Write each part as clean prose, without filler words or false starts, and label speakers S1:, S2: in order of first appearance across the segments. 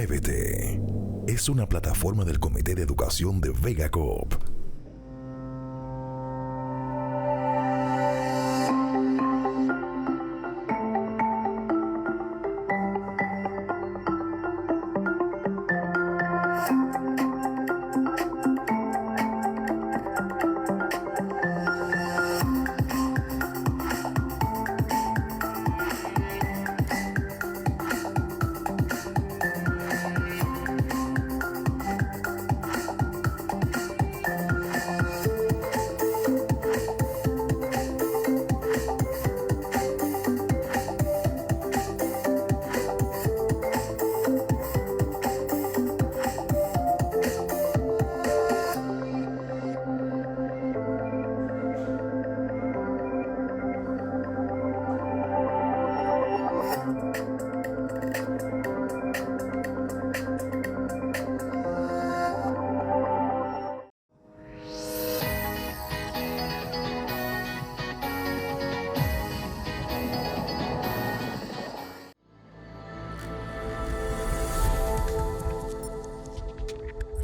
S1: Muévete es una plataforma del Comité de Educación de Vega Coop.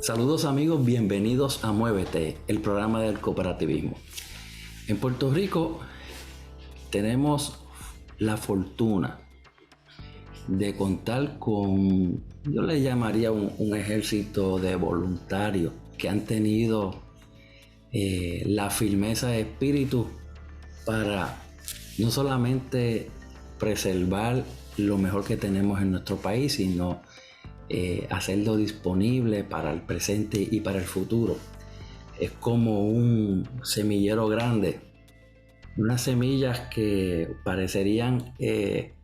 S2: Saludos amigos, bienvenidos a Muévete, el programa del cooperativismo. En Puerto Rico tenemos la fortuna de contar con, yo le llamaría un ejército de voluntarios que han tenido la firmeza de espíritu para no solamente preservar lo mejor que tenemos en nuestro país, sino hacerlo disponible para el presente y para el futuro. Es como un semillero grande, unas semillas que parecerían que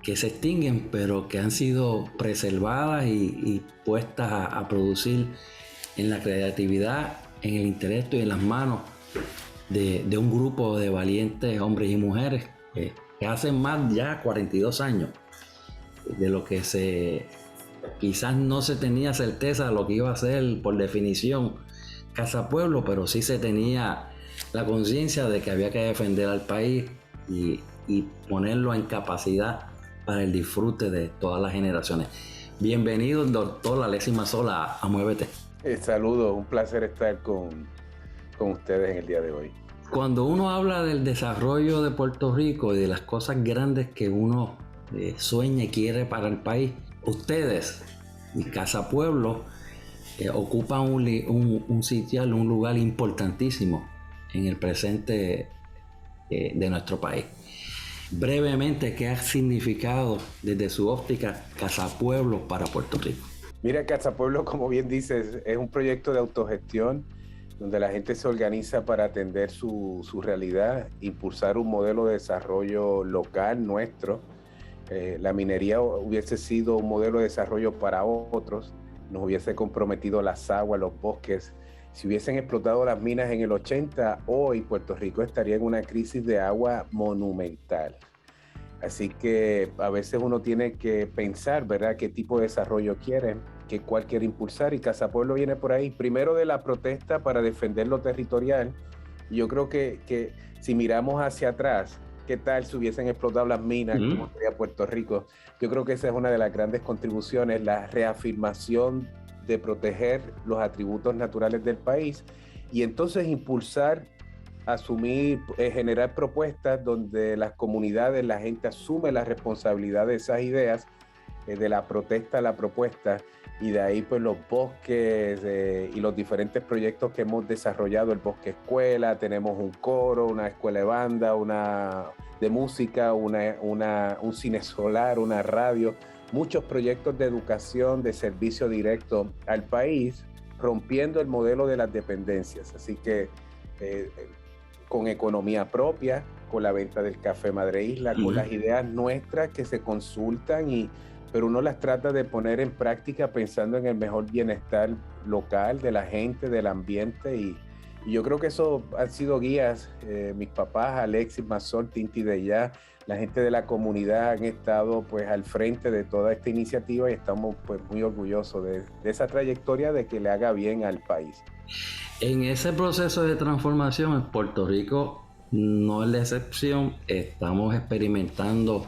S2: se extinguen, pero que han sido preservadas y puestas a producir en la creatividad, en el intelecto y en las manos de un grupo de valientes hombres y mujeres que hacen más ya 42 años de lo que quizás no se tenía certeza de lo que iba a ser por definición Casa Pueblo, pero sí se tenía la conciencia de que había que defender al país y ponerlo en capacidad para el disfrute de todas las generaciones. Bienvenido, doctor Alexis Mazzola, a Muévete.
S3: Saludos, un placer estar con ustedes en el día de hoy.
S2: Cuando uno habla del desarrollo de Puerto Rico y de las cosas grandes que uno sueña y quiere para el país, ustedes y Casa Pueblo ocupan un sitial, un lugar importantísimo en el presente de nuestro país. Brevemente, ¿qué ha significado desde su óptica Casa Pueblo para Puerto Rico?
S3: Mira, Casa Pueblo, como bien dices, es un proyecto de autogestión donde la gente se organiza para atender su realidad, impulsar un modelo de desarrollo local nuestro. La minería hubiese sido un modelo de desarrollo para otros, nos hubiese comprometido las aguas, los bosques. Si hubiesen explotado las minas en el 80, hoy Puerto Rico estaría en una crisis de agua monumental. Así que a veces uno tiene que pensar, ¿verdad?, qué tipo de desarrollo quiere, cuál quiere impulsar, y Casa Pueblo viene por ahí. Primero de la protesta para defender lo territorial. Yo creo que si miramos hacia atrás, ¿qué tal si hubiesen explotado las minas? ¿Cómo sería Puerto Rico? Yo creo que esa es una de las grandes contribuciones, la reafirmación de proteger los atributos naturales del país y entonces impulsar, asumir, generar propuestas donde las comunidades, la gente asume la responsabilidad de esas ideas, de la protesta a la propuesta, y de ahí pues los bosques y los diferentes proyectos que hemos desarrollado, el Bosque Escuela, tenemos un coro, una escuela de banda, una de música, un cine solar, una radio, muchos proyectos de educación, de servicio directo al país, rompiendo el modelo de las dependencias. Así que con economía propia, con la venta del café Madre Isla, con las ideas nuestras que se consultan, pero uno las trata de poner en práctica pensando en el mejor bienestar local de la gente, del ambiente, y yo creo que eso han sido guías. Mis papás, Alexis Mazzola, Tinti Deyá, la gente de la comunidad han estado pues al frente de toda esta iniciativa y estamos pues muy orgullosos de esa trayectoria, de que le haga bien al país.
S2: En ese proceso de transformación en Puerto Rico no es la excepción. Estamos experimentando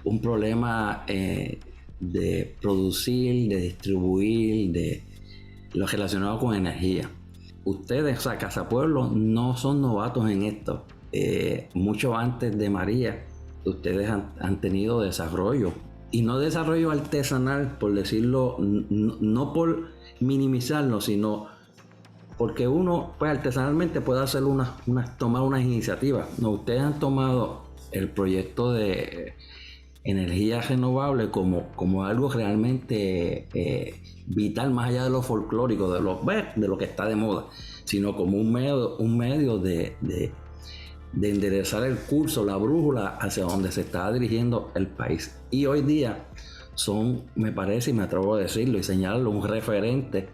S2: un problema de producir, de distribuir, de lo relacionado con energía. Ustedes, o sea, Casa Pueblo, no son novatos en esto. Mucho antes de María, ustedes han tenido desarrollo. Y no desarrollo artesanal, por decirlo, no por minimizarlo, sino porque uno, pues artesanalmente puede hacer tomar unas iniciativas. No, ustedes han tomado el proyecto de energía renovable como algo realmente vital, más allá de lo folclórico, de lo que está de moda, sino como un medio de enderezar el curso, la brújula hacia donde se está dirigiendo el país. Y hoy día son, me parece, y me atrevo a decirlo y señalarlo, un referente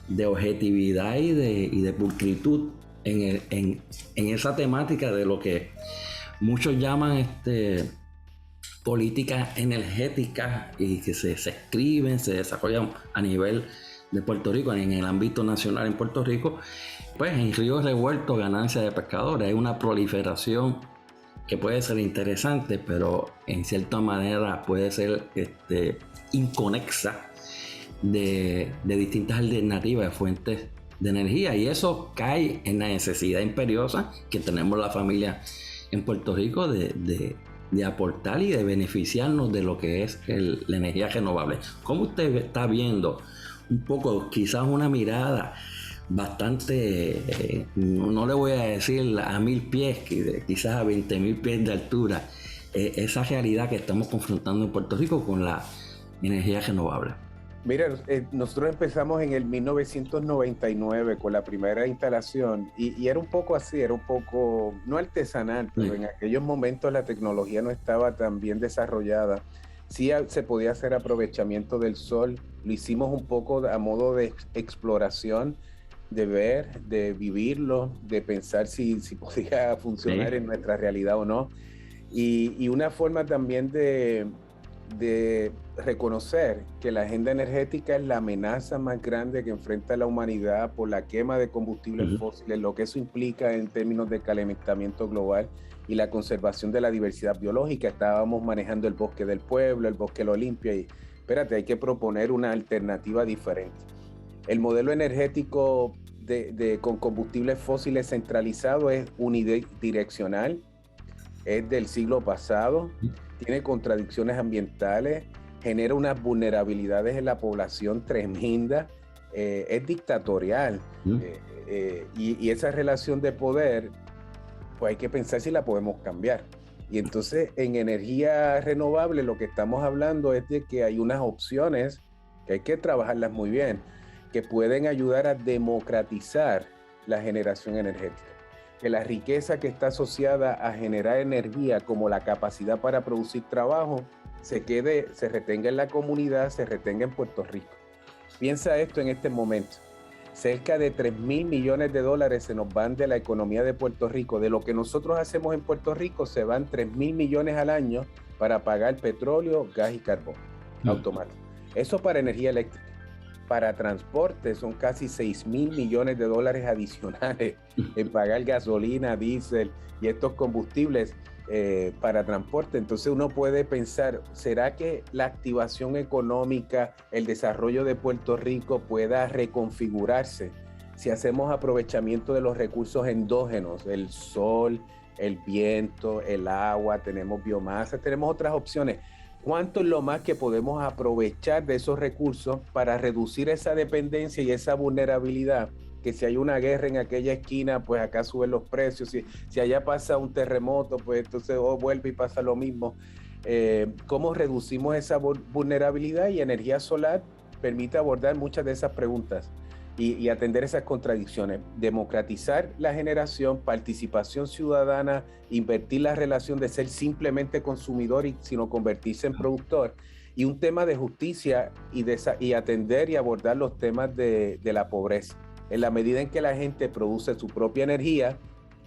S2: de objetividad y de pulcritud en esa temática de lo que muchos llaman políticas energéticas y que se escriben, se desarrollan a nivel de Puerto Rico, en el ámbito nacional en Puerto Rico. Pues en ríos revueltos, ganancia de pescadores, hay una proliferación que puede ser interesante, pero en cierta manera puede ser inconexa de distintas alternativas de fuentes de energía, y eso cae en la necesidad imperiosa que tenemos la familia en Puerto Rico de aportar y de beneficiarnos de lo que es la energía renovable. ¿Cómo usted está viendo un poco, quizás una mirada bastante, no le voy a decir a 1000 pies, quizás a 20.000 pies de altura, esa realidad que estamos confrontando en Puerto Rico con la energía renovable?
S3: Mira, nosotros empezamos en el 1999 con la primera instalación y era un poco así, era un poco, no artesanal, pero en aquellos momentos la tecnología no estaba tan bien desarrollada. Sí se podía hacer aprovechamiento del sol, lo hicimos un poco a modo de exploración, de ver, de vivirlo, de pensar si podía funcionar en nuestra realidad o no. Y una forma también de reconocer que la agenda energética es la amenaza más grande que enfrenta la humanidad por la quema de combustibles fósiles, lo que eso implica en términos de calentamiento global y la conservación de la diversidad biológica. Estábamos manejando el bosque del pueblo, el bosque lo limpia, y espérate, hay que proponer una alternativa diferente. El modelo energético con combustibles fósiles centralizado es unidireccional, es del siglo pasado, tiene contradicciones ambientales, genera unas vulnerabilidades en la población tremenda, es dictatorial, y esa relación de poder, pues hay que pensar si la podemos cambiar. Y entonces en energía renovable lo que estamos hablando es de que hay unas opciones que hay que trabajarlas muy bien, que pueden ayudar a democratizar la generación energética. Que la riqueza que está asociada a generar energía, como la capacidad para producir trabajo, se retenga en la comunidad, se retenga en Puerto Rico. Piensa esto en este momento. Cerca de $3,000 millones se nos van de la economía de Puerto Rico. De lo que nosotros hacemos en Puerto Rico se van $3,000 millones al año para pagar petróleo, gas y carbón automático. Eso para energía eléctrica. Para transporte son casi $6,000 millones adicionales en pagar gasolina, diésel y estos combustibles para transporte. Entonces uno puede pensar, ¿será que la activación económica, el desarrollo de Puerto Rico pueda reconfigurarse si hacemos aprovechamiento de los recursos endógenos, el sol, el viento, el agua, tenemos biomasa, tenemos otras opciones? ¿Cuánto es lo más que podemos aprovechar de esos recursos para reducir esa dependencia y esa vulnerabilidad? Que si hay una guerra en aquella esquina, pues acá suben los precios. Si allá pasa un terremoto, pues entonces vuelve y pasa lo mismo. ¿Cómo reducimos esa vulnerabilidad? Y energía solar permite abordar muchas de esas preguntas y atender esas contradicciones. Democratizar la generación, participación ciudadana, invertir la relación de ser simplemente consumidor sino convertirse en productor. Y un tema de justicia y atender y abordar los temas de la pobreza. En la medida en que la gente produce su propia energía,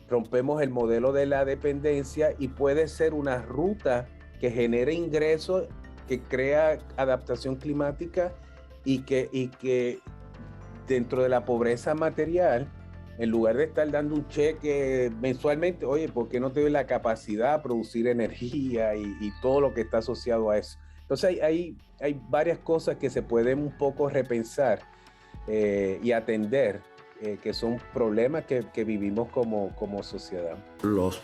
S3: rompemos el modelo de la dependencia y puede ser una ruta que genere ingresos, que crea adaptación climática y que dentro de la pobreza material En lugar de estar dando un cheque mensualmente, oye, ¿por qué no te doy la capacidad de producir energía y todo lo que está asociado a eso? Entonces hay varias cosas que se pueden un poco repensar y atender, que son problemas que vivimos como sociedad.
S2: Los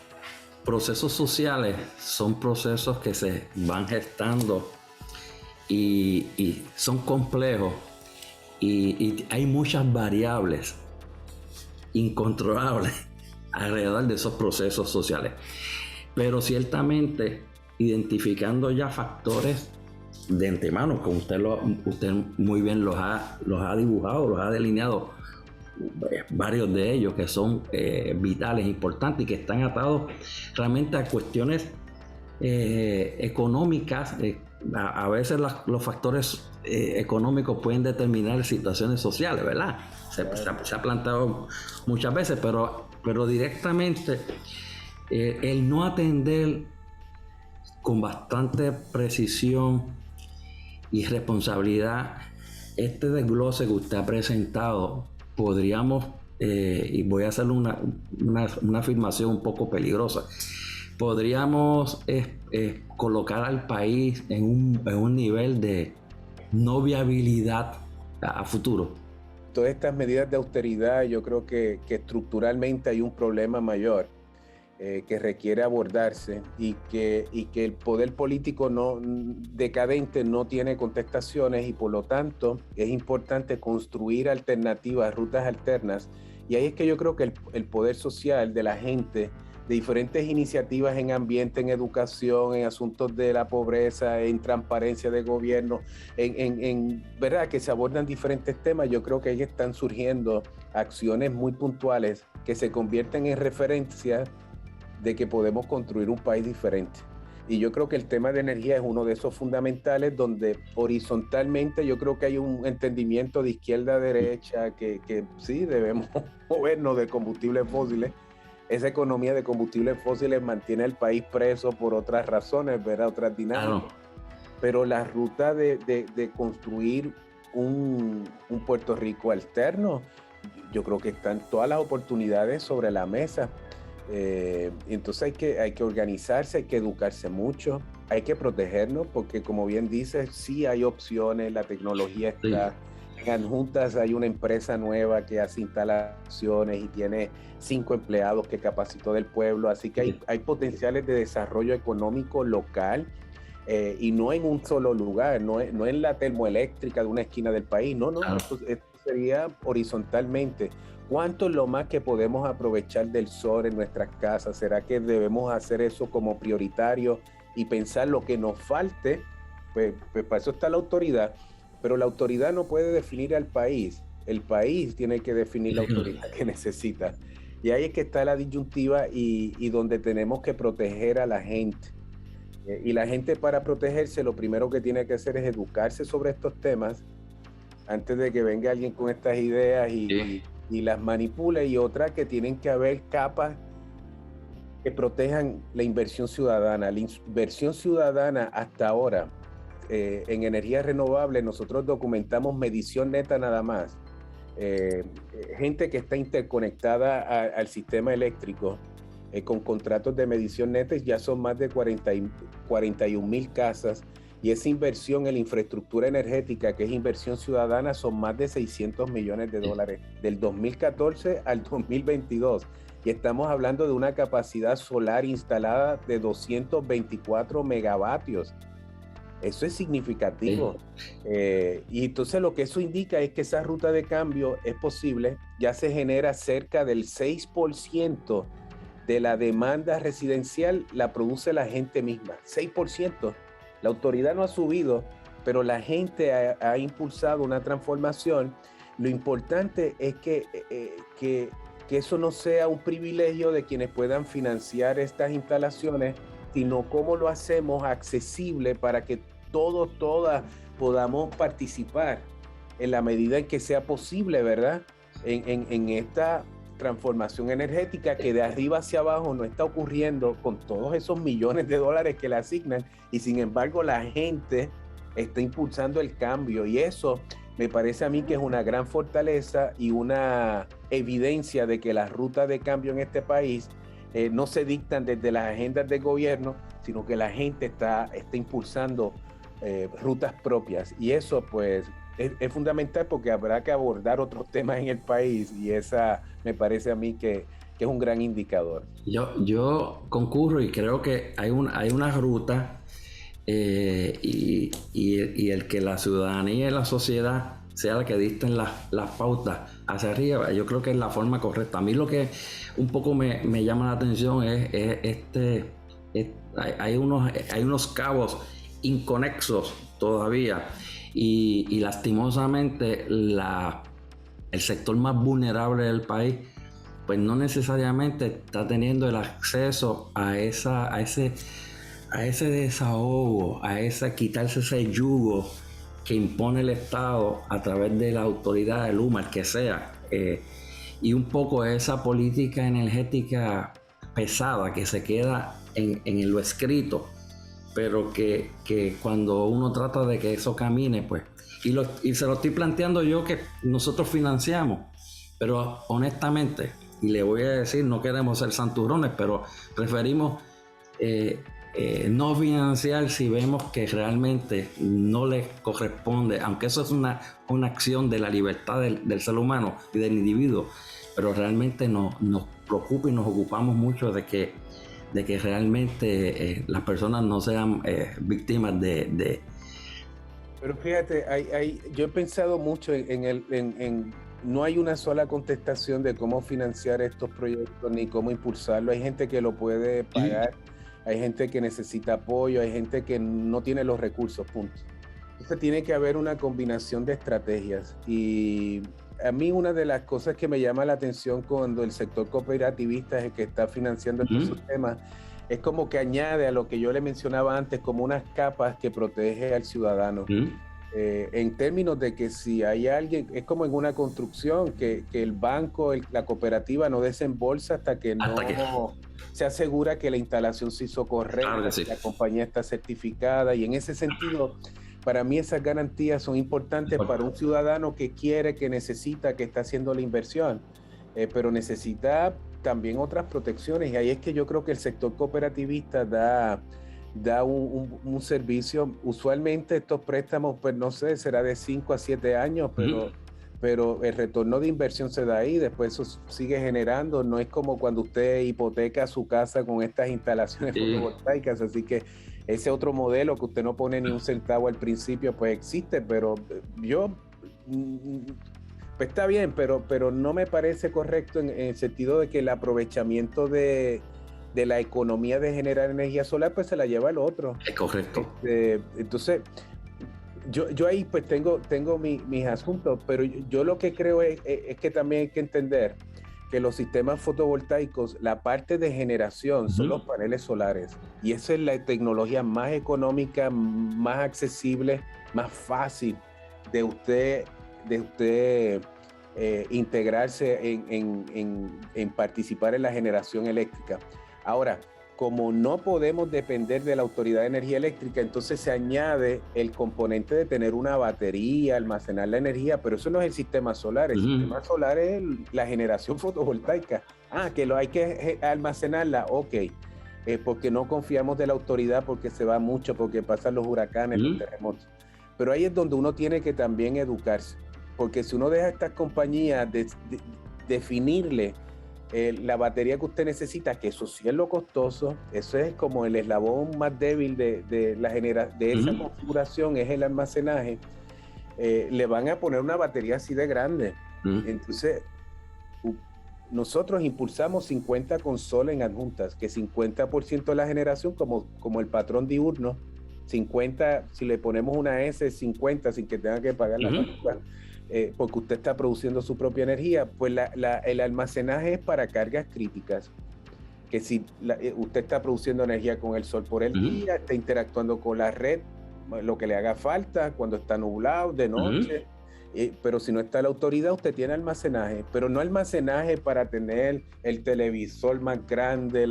S2: procesos sociales son procesos que se van gestando y son complejos y hay muchas variables incontrolables alrededor de esos procesos sociales. Pero ciertamente identificando ya factores de antemano, como usted muy bien los ha dibujado, los ha delineado, varios de ellos que son vitales, importantes y que están atados realmente a cuestiones económicas. A veces los factores económicos pueden determinar situaciones sociales, ¿verdad? Se ha planteado muchas veces, pero directamente el no atender con bastante precisión y responsabilidad este desglose que usted ha presentado, podríamos, y voy a hacer una afirmación un poco peligrosa, podríamos colocar al país en un nivel de no viabilidad a futuro.
S3: Todas estas medidas de austeridad, yo creo que estructuralmente hay un problema mayor que requiere abordarse y que el poder político decadente no tiene contestaciones, y por lo tanto es importante construir alternativas, rutas alternas. Y ahí es que yo creo que el poder social de la gente, de diferentes iniciativas en ambiente, en educación, en asuntos de la pobreza, en transparencia de gobierno, en verdad que se abordan diferentes temas. Yo creo que ahí están surgiendo acciones muy puntuales que se convierten en referencia de que podemos construir un país diferente. Y yo creo que el tema de energía es uno de esos fundamentales, donde horizontalmente yo creo que hay un entendimiento de izquierda a derecha que sí debemos movernos de combustibles fósiles. Esa economía de combustibles fósiles mantiene al país preso por otras razones, ¿verdad? Otras dinámicas. Claro. Pero la ruta de construir un Puerto Rico alterno, yo creo que están todas las oportunidades sobre la mesa. Entonces hay que organizarse, hay que educarse mucho, hay que protegernos, porque como bien dices, sí hay opciones, la tecnología está. Sí. En Adjuntas hay una empresa nueva que hace instalaciones y tiene 5 empleados que capacitó del pueblo, así que hay potenciales de desarrollo económico local, y no en un solo lugar, no en la termoeléctrica de una esquina del país, no, claro. Esto sería horizontalmente. ¿Cuánto es lo más que podemos aprovechar del sol en nuestras casas? ¿Será que debemos hacer eso como prioritario y pensar lo que nos falte? Pues para eso está la autoridad, pero la autoridad no puede definir al país. El país tiene que definir la autoridad que necesita. Y ahí es que está la disyuntiva y donde tenemos que proteger a la gente. Y la gente, para protegerse, lo primero que tiene que hacer es educarse sobre estos temas antes de que venga alguien con estas ideas y las manipule. Y otra, que tienen que haber capas que protejan la inversión ciudadana. La inversión ciudadana hasta ahora en energías renovables, nosotros documentamos medición neta nada más. Gente que está interconectada al sistema eléctrico con contratos de medición neta, ya son más de 41,000 casas. Y esa inversión en la infraestructura energética, que es inversión ciudadana, son más de $600 millones del 2014 al 2022. Y estamos hablando de una capacidad solar instalada de 224 megavatios. Eso es significativo. Sí. Y entonces lo que eso indica es que esa ruta de cambio es posible. Ya se genera cerca del 6% de la demanda residencial, la produce la gente misma. 6%. La autoridad no ha subido, pero la gente ha impulsado una transformación. Lo importante es que eso no sea un privilegio de quienes puedan financiar estas instalaciones, sino cómo lo hacemos accesible para que todas podamos participar en la medida en que sea posible, ¿verdad? En esta transformación energética que de arriba hacia abajo no está ocurriendo con todos esos millones de dólares que le asignan, y sin embargo la gente está impulsando el cambio, y eso me parece a mí que es una gran fortaleza y una evidencia de que las rutas de cambio en este país no se dictan desde las agendas del gobierno, sino que la gente está impulsando rutas propias. Y eso pues es fundamental porque habrá que abordar otros temas en el país y esa me parece a mí que es un gran indicador.
S2: Yo concurro y creo que hay una ruta y el que la ciudadanía y la sociedad sea la que dicten las pautas hacia arriba, yo creo que es la forma correcta. A mí lo que un poco me llama la atención hay unos cabos inconexos todavía y lastimosamente el sector más vulnerable del país pues no necesariamente está teniendo el acceso a ese desahogo, quitarse ese yugo que impone el Estado a través de la autoridad del UMA, el que sea, y un poco esa política energética pesada que se queda en lo escrito, pero que cuando uno trata de que eso camine, pues, y se lo estoy planteando yo que nosotros financiamos, pero honestamente, y le voy a decir, no queremos ser santurrones, pero preferimos no financiar si vemos que realmente no les corresponde, aunque eso es una acción de la libertad del ser humano y del individuo, pero realmente nos preocupa y nos ocupamos mucho de que realmente las personas no sean víctimas de...
S3: Pero fíjate, yo he pensado mucho en no hay una sola contestación de cómo financiar estos proyectos ni cómo impulsarlo. Hay gente que lo puede pagar, hay gente que necesita apoyo, hay gente que no tiene los recursos, punto. Entonces tiene que haber una combinación de estrategias. Y a mí una de las cosas que me llama la atención cuando el sector cooperativista es el que está financiando estos sistemas, es como que añade a lo que yo le mencionaba antes como unas capas que protege al ciudadano. En términos de que si hay alguien, es como en una construcción, que el banco, la cooperativa no desembolsa hasta que se asegura que la instalación se hizo correcta, claro que sí, la compañía está certificada, y en ese sentido, para mí esas garantías son importantes para un ciudadano que quiere, que necesita, que está haciendo la inversión, pero necesita también otras protecciones, y ahí es que yo creo que el sector cooperativista da un servicio. Usualmente estos préstamos, pues no sé, será de 5 a 7 años, pero el retorno de inversión se da ahí, después eso sigue generando, no es como cuando usted hipoteca su casa con estas instalaciones fotovoltaicas, así que ese otro modelo que usted no pone ni un centavo al principio, pues existe, pero pues está bien, pero no me parece correcto en el sentido de que el aprovechamiento de la economía de generar energía solar, pues se la lleva el otro.
S2: Es correcto.
S3: Entonces, yo ahí pues tengo mis asuntos, pero yo lo que creo es que también hay que entender que los sistemas fotovoltaicos, la parte de generación son los paneles solares, y esa es la tecnología más económica, más accesible, más fácil de usted integrarse en participar en la generación eléctrica. Ahora, como no podemos depender de la Autoridad de Energía Eléctrica, entonces se añade el componente de tener una batería, almacenar la energía, pero eso no es el sistema solar. El sistema solar es la generación fotovoltaica. Que hay que almacenarla, ok. Porque no confiamos de la autoridad, porque se va mucho, porque pasan los huracanes, los terremotos. Pero ahí es donde uno tiene que también educarse, porque si uno deja a estas compañías definirle la batería que usted necesita, que eso sí es lo costoso, eso es como el eslabón más débil de esa configuración, es el almacenaje, le van a poner una batería así de grande. Entonces, nosotros impulsamos 50 con sol en adjuntas, que 50% de la generación, como el patrón diurno, 50, si le ponemos una S, 50 sin que tenga que pagar la factura, porque usted está produciendo su propia energía, pues el almacenaje es para cargas críticas, que si usted está produciendo energía con el sol por el día, está interactuando con la red, lo que le haga falta cuando está nublado, de noche, pero si no está la autoridad, usted tiene almacenaje, pero no almacenaje para tener el televisor más grande,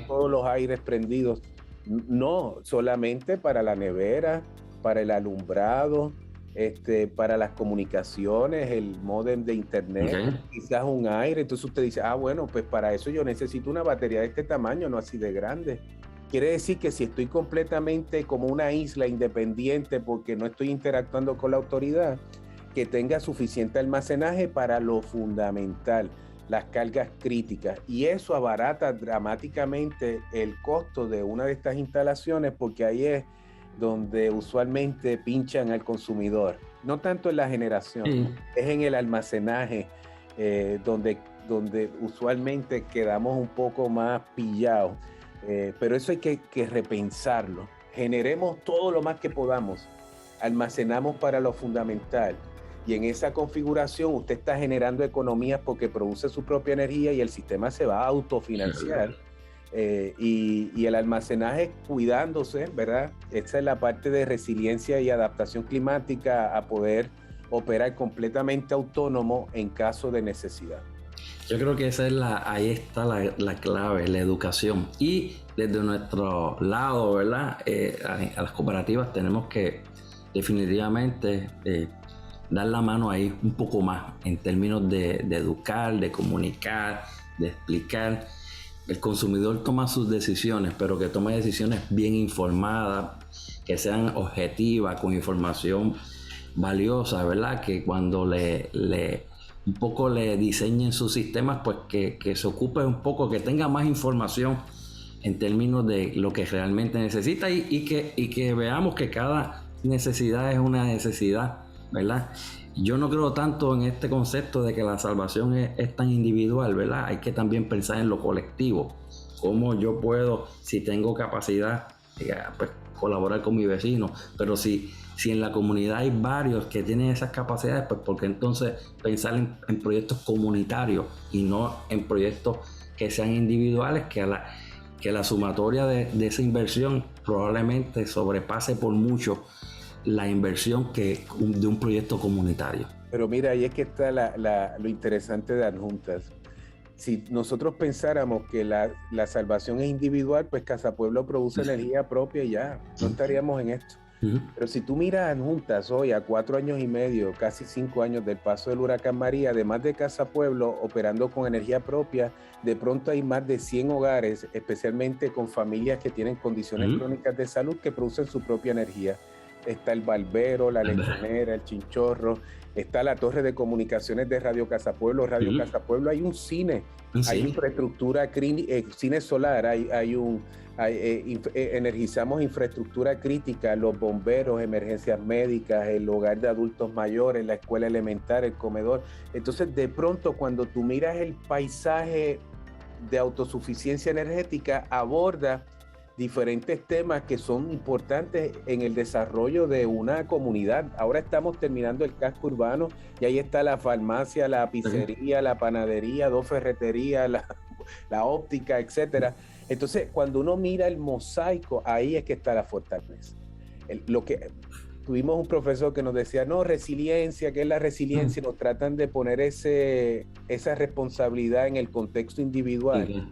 S3: todos los aires prendidos, no, solamente para la nevera, para el alumbrado, para las comunicaciones, el módem de internet, quizás un aire. Entonces usted dice, bueno, pues para eso yo necesito una batería de este tamaño, no así de grande. Quiere decir que si estoy completamente como una isla independiente porque no estoy interactuando con la autoridad, que tenga suficiente almacenaje para lo fundamental, las cargas críticas. Y eso abarata dramáticamente el costo de una de estas instalaciones, porque ahí es donde usualmente pinchan al consumidor. No tanto en la generación, es en el almacenaje, donde usualmente quedamos un poco más pillados. Pero eso hay que repensarlo. Generemos todo lo más que podamos, almacenamos para lo fundamental, y en esa configuración usted está generando economías porque produce su propia energía y el sistema se va a autofinanciar. Y el almacenaje cuidándose, ¿verdad? Esa es la parte de resiliencia y adaptación climática, a poder operar completamente autónomo en caso de necesidad.
S2: Yo creo que ahí está la clave, la educación. Y desde nuestro lado, ¿verdad? A las cooperativas tenemos que definitivamente dar la mano ahí un poco más en términos de educar, de comunicar, de explicar. El consumidor toma sus decisiones, pero que tome decisiones bien informadas, que sean objetivas, con información valiosa, ¿verdad? Que cuando un poco le diseñen sus sistemas, pues que se ocupe un poco, que tenga más información en términos de lo que realmente necesita y que veamos que cada necesidad es una necesidad, ¿verdad? Yo no creo tanto en este concepto de que la salvación es tan individual, ¿verdad? Hay que también pensar en lo colectivo. Cómo yo puedo, si tengo capacidad, pues colaborar con mi vecino. Pero si en la comunidad hay varios que tienen esas capacidades, pues porque entonces pensar en proyectos comunitarios y no en proyectos que sean individuales, que la sumatoria de esa inversión probablemente sobrepase por mucho la inversión de un proyecto comunitario.
S3: Pero mira, ahí es que está lo interesante de Adjuntas. Si nosotros pensáramos que la salvación es individual, pues Casa Pueblo produce energía propia y ya, no estaríamos en esto. Pero si tú miras Adjuntas hoy, a 4 años y medio, casi 5 años del paso del huracán María, además de Casa Pueblo operando con energía propia, de pronto hay más de 100 hogares, especialmente con familias que tienen condiciones crónicas de salud, que producen su propia energía. Está el Barbero, la Lechonera, el Chinchorro, está la torre de comunicaciones de Radio Casa Pueblo. Casa Pueblo, hay un cine, hay infraestructura, cine solar, energizamos infraestructura crítica, los bomberos, emergencias médicas, el hogar de adultos mayores, la escuela elemental, el comedor. Entonces, de pronto, cuando tú miras el paisaje de autosuficiencia energética, aborda diferentes temas que son importantes en el desarrollo de una comunidad. Ahora estamos terminando el casco urbano y ahí está la farmacia, la pizzería, la panadería, 2 ferreterías, la óptica, etcétera. Entonces, cuando uno mira el mosaico, ahí es que está la fortaleza. Tuvimos un profesor que nos decía, no, resiliencia, ¿qué es la resiliencia? Nos tratan de poner esa responsabilidad en el contexto individual.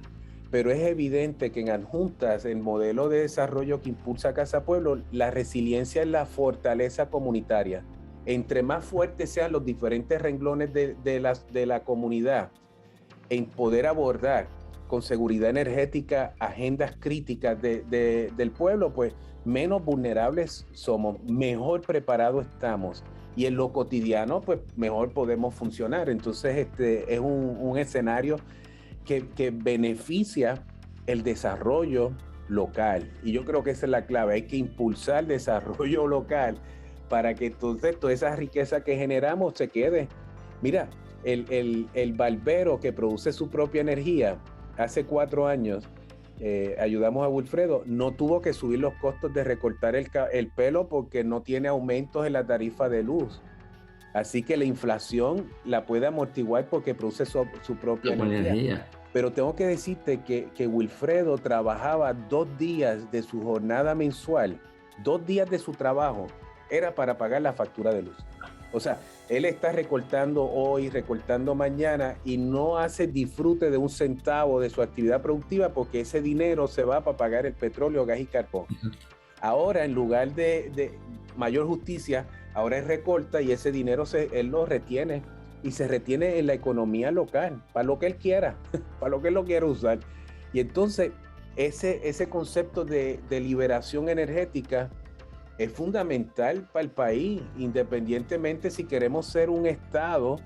S3: Pero es evidente que en Adjuntas, el modelo de desarrollo que impulsa Casa Pueblo, la resiliencia es la fortaleza comunitaria. Entre más fuertes sean los diferentes renglones de la comunidad en poder abordar con seguridad energética agendas críticas del pueblo, pues menos vulnerables somos, mejor preparados estamos. Y en lo cotidiano, pues mejor podemos funcionar. Entonces, es un escenario que beneficia el desarrollo local. Y yo creo que esa es la clave. Hay que impulsar el desarrollo local para que entonces toda esa riqueza que generamos se quede. Mira, el Barbero que produce su propia energía, hace 4 años, ayudamos a Wilfredo, no tuvo que subir los costos de recortar el pelo porque no tiene aumentos en la tarifa de luz. Así que la inflación la puede amortiguar porque produce su propia energía. Pero tengo que decirte que Wilfredo trabajaba 2 días de su jornada mensual, 2 días de su trabajo, era para pagar la factura de luz. O sea, él está recortando hoy, recortando mañana y no hace disfrute de un centavo de su actividad productiva porque ese dinero se va para pagar el petróleo, gas y carbón. Ahora, en lugar de mayor justicia, ahora él recorta y ese dinero él lo retiene y se retiene en la economía local, para lo que él quiera, para lo que él lo quiera usar. Y entonces ese concepto de liberación energética es fundamental para el país, independientemente si queremos ser un estado.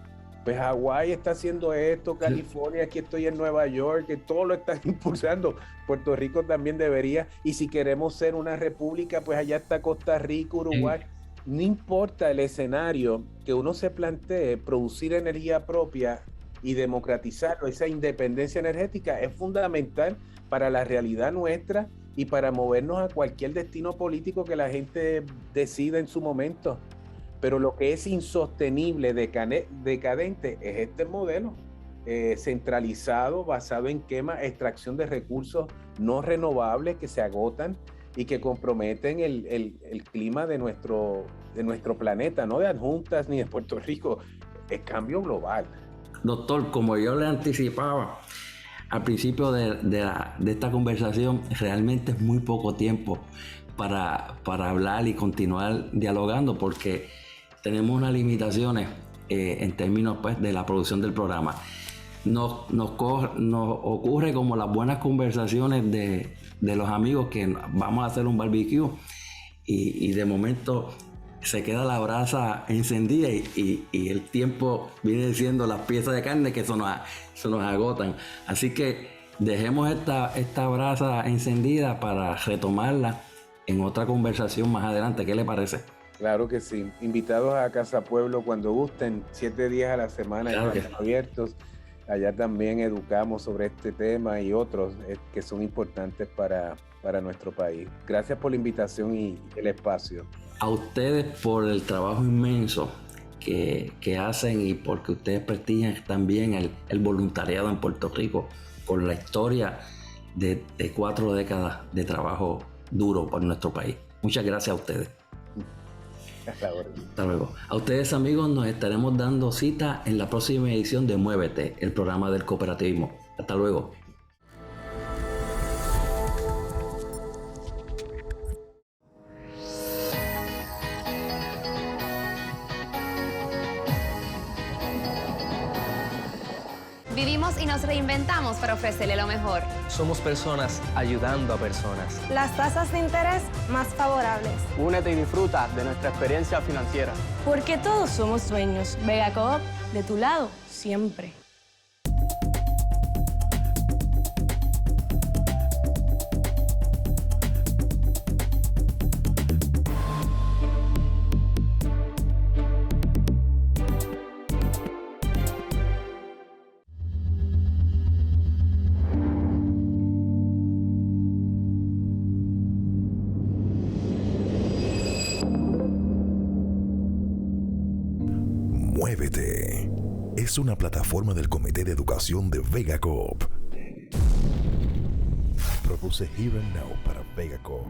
S3: Pues Hawái está haciendo esto, California, aquí estoy en Nueva York, que todo lo están impulsando. Puerto Rico también debería. Y si queremos ser una república, pues allá está Costa Rica, Uruguay. No importa el escenario que uno se plantee, producir energía propia y democratizarlo, esa independencia energética es fundamental para la realidad nuestra y para movernos a cualquier destino político que la gente decida en su momento. Pero lo que es insostenible, decadente, es este modelo centralizado, basado en quema, extracción de recursos no renovables que se agotan y que comprometen el clima de nuestro planeta, no de Adjuntas ni de Puerto Rico, es cambio global.
S2: Doctor, como yo le anticipaba al principio de esta conversación, realmente es muy poco tiempo para hablar y continuar dialogando, porque tenemos unas limitaciones en términos, pues, de la producción del programa. Nos ocurre como las buenas conversaciones de los amigos que vamos a hacer un barbecue y de momento se queda la brasa encendida y el tiempo viene siendo las piezas de carne que se nos agotan. Así que dejemos esta brasa encendida para retomarla en otra conversación más adelante. ¿Qué le parece?
S3: Claro que sí. Invitados a Casa Pueblo cuando gusten, 7 días a la semana, claro, están abiertos. Allá también educamos sobre este tema y otros que son importantes para nuestro país. Gracias por la invitación y el espacio.
S2: A ustedes por el trabajo inmenso que hacen y porque ustedes prestigian también el voluntariado en Puerto Rico con la historia de 4 décadas de trabajo duro por nuestro país. Muchas gracias a ustedes. Hasta luego. A ustedes, amigos, nos estaremos dando cita en la próxima edición de Muévete, el programa del cooperativismo. Hasta luego.
S4: Vivimos y nos reinventamos para ofrecerle lo mejor.
S5: Somos personas ayudando a personas.
S6: Las tasas de interés más favorables.
S7: Únete y disfruta de nuestra experiencia financiera.
S6: Porque todos somos dueños. Vega Coop, de tu lado, siempre.
S1: Muévete es una plataforma del Comité de Educación de Vega Coop. Produce Here and Now para Vega Coop.